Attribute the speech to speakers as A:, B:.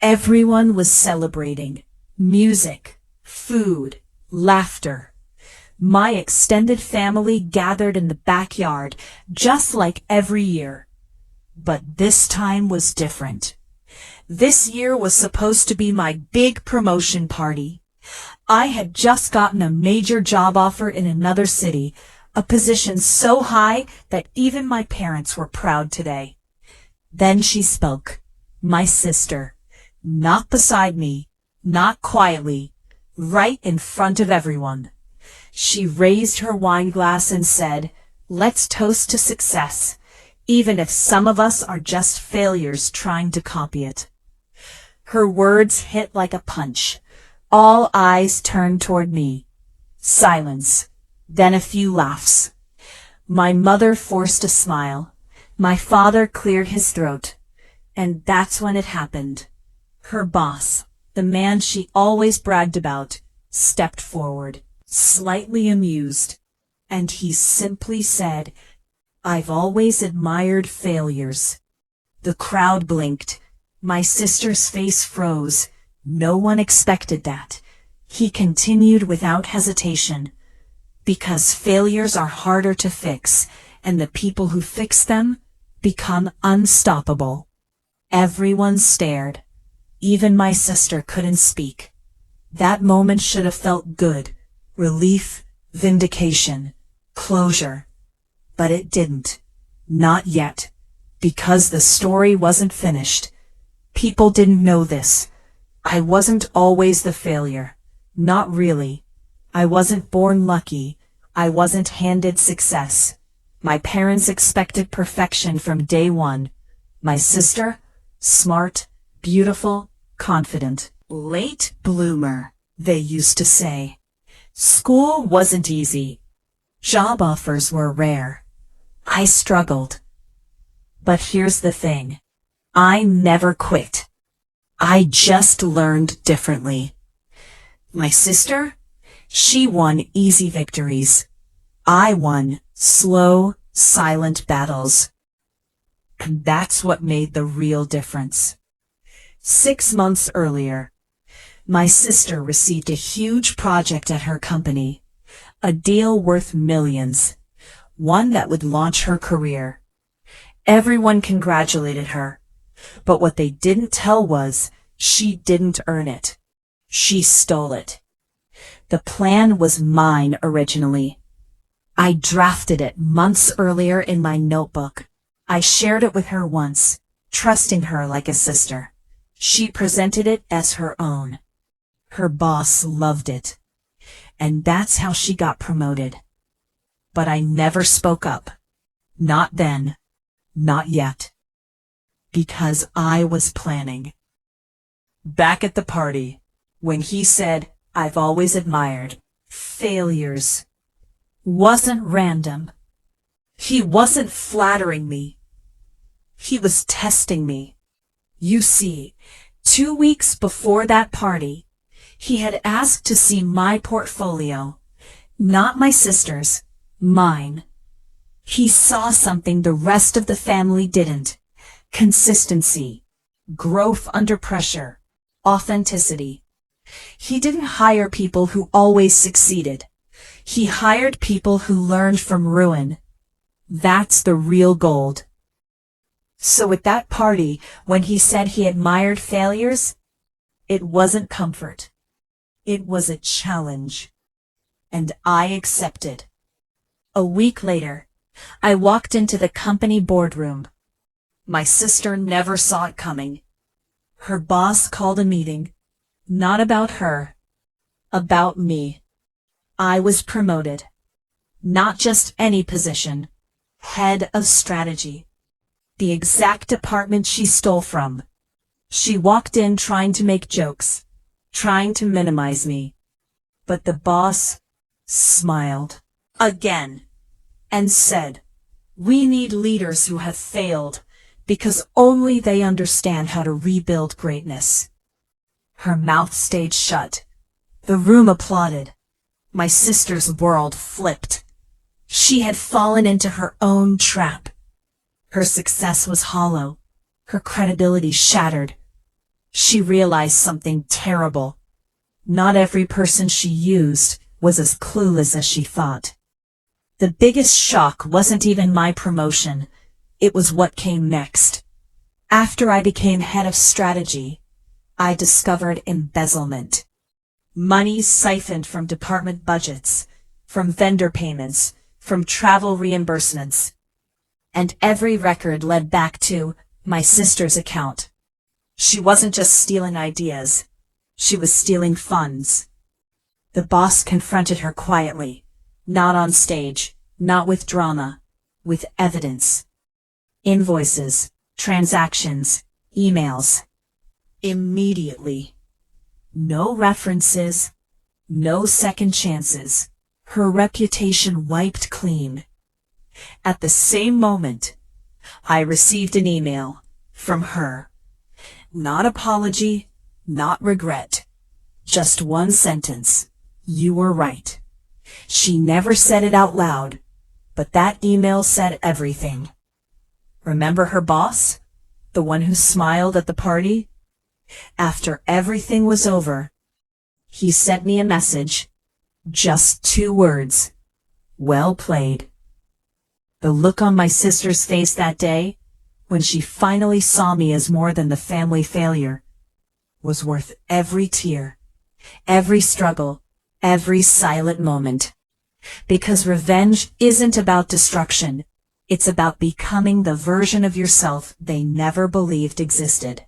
A: Everyone was celebrating. Music, food, laughter. My extended family gathered in the backyard, just like every year. But this time was different. This year was supposed to be my big promotion party. I had just gotten a major job offer in another city, a position so high that even my parents were proud today. Then she spoke, my sister, not beside me, not quietly, right in front of everyone. She raised her wine glass and said, "Let's toast to success, even if some of us are just failures trying to copy it." Her words hit like a punch. All eyes turned toward me. Silence. Then a few laughs. My mother forced a smile. My father cleared his throat. And that's when it happened. Her boss, the man she always bragged about, stepped forward, slightly amused. And he simply said, "I've always admired failures." The crowd blinked. My sister's face froze. No one expected that. He continued without hesitation. Because failures are harder to fix, and the people who fix them become unstoppable. Everyone stared. Even my sister couldn't speak. That moment should have felt good. Relief, vindication, closure. But it didn't. Not yet. Because the story wasn't finished. People didn't know this. I wasn't always the failure. Not really. I wasn't born lucky. I wasn't handed success. My parents expected perfection from day one. My sister, smart, beautiful, confident. Late bloomer, they used to say. School wasn't easy. Job offers were rare. I struggled. But here's the thing. I never quit. I just learned differently. My sister? She won easy victories. I won slow, silent battles. And that's what made the real difference. 6 months earlier, my sister received a huge project at her company. A deal worth millions. One that would launch her career. Everyone congratulated her. But what they didn't tell was, she didn't earn it. She stole it. The plan was mine originally. I drafted it months earlier in my notebook. I shared it with her once, trusting her like a sister. She presented it as her own. Her boss loved it. And that's how she got promoted. But I never spoke up. Not then. Not yet. Because I was planning. Back at the party, when he said, "I've always admired failures," wasn't random. He wasn't flattering me. He was testing me. You see, 2 weeks before that party, he had asked to see my portfolio. Not my sister's, mine. He saw something the rest of the family didn't. Consistency. Growth under pressure. Authenticity. He didn't hire people who always succeeded. He hired people who learned from ruin. That's the real gold. So at that party, when he said he admired failures, it wasn't comfort. It was a challenge. And I accepted. A week later, I walked into the company boardroom. My sister never saw it coming. Her boss called a meeting. Not about her. About me. I was promoted. Not just any position. Head of strategy. The exact department she stole from. She walked in trying to make jokes, trying to minimize me. But the boss smiled again and said, "We need leaders who have failed, because only they understand how to rebuild greatness." Her mouth stayed shut. The room applauded. My sister's world flipped. She had fallen into her own trap. Her success was hollow. Her credibility shattered. She realized something terrible. Not every person she used was as clueless as she thought. The biggest shock wasn't even my promotion. It was what came next. After I became head of strategy, I discovered embezzlement. Money siphoned from department budgets, from vendor payments, from travel reimbursements. And every record led back to my sister's account. She wasn't just stealing ideas. She was stealing funds. The boss confronted her quietly, not on stage, not with drama, with evidence. Invoices, transactions, emails. Immediately. No references, no second chances. Her reputation wiped clean. At the same moment, I received an email from her. Not apology, not regret. Just one sentence. You were right. She never said it out loud, but that email said everything. Remember her boss? The one who smiled at the party? After everything was over, he sent me a message. Just 2 words. Well played. The look on my sister's face that day, when she finally saw me as more than the family failure, was worth every tear, every struggle, every silent moment. Because revenge isn't about destruction. It's about becoming the version of yourself they never believed existed.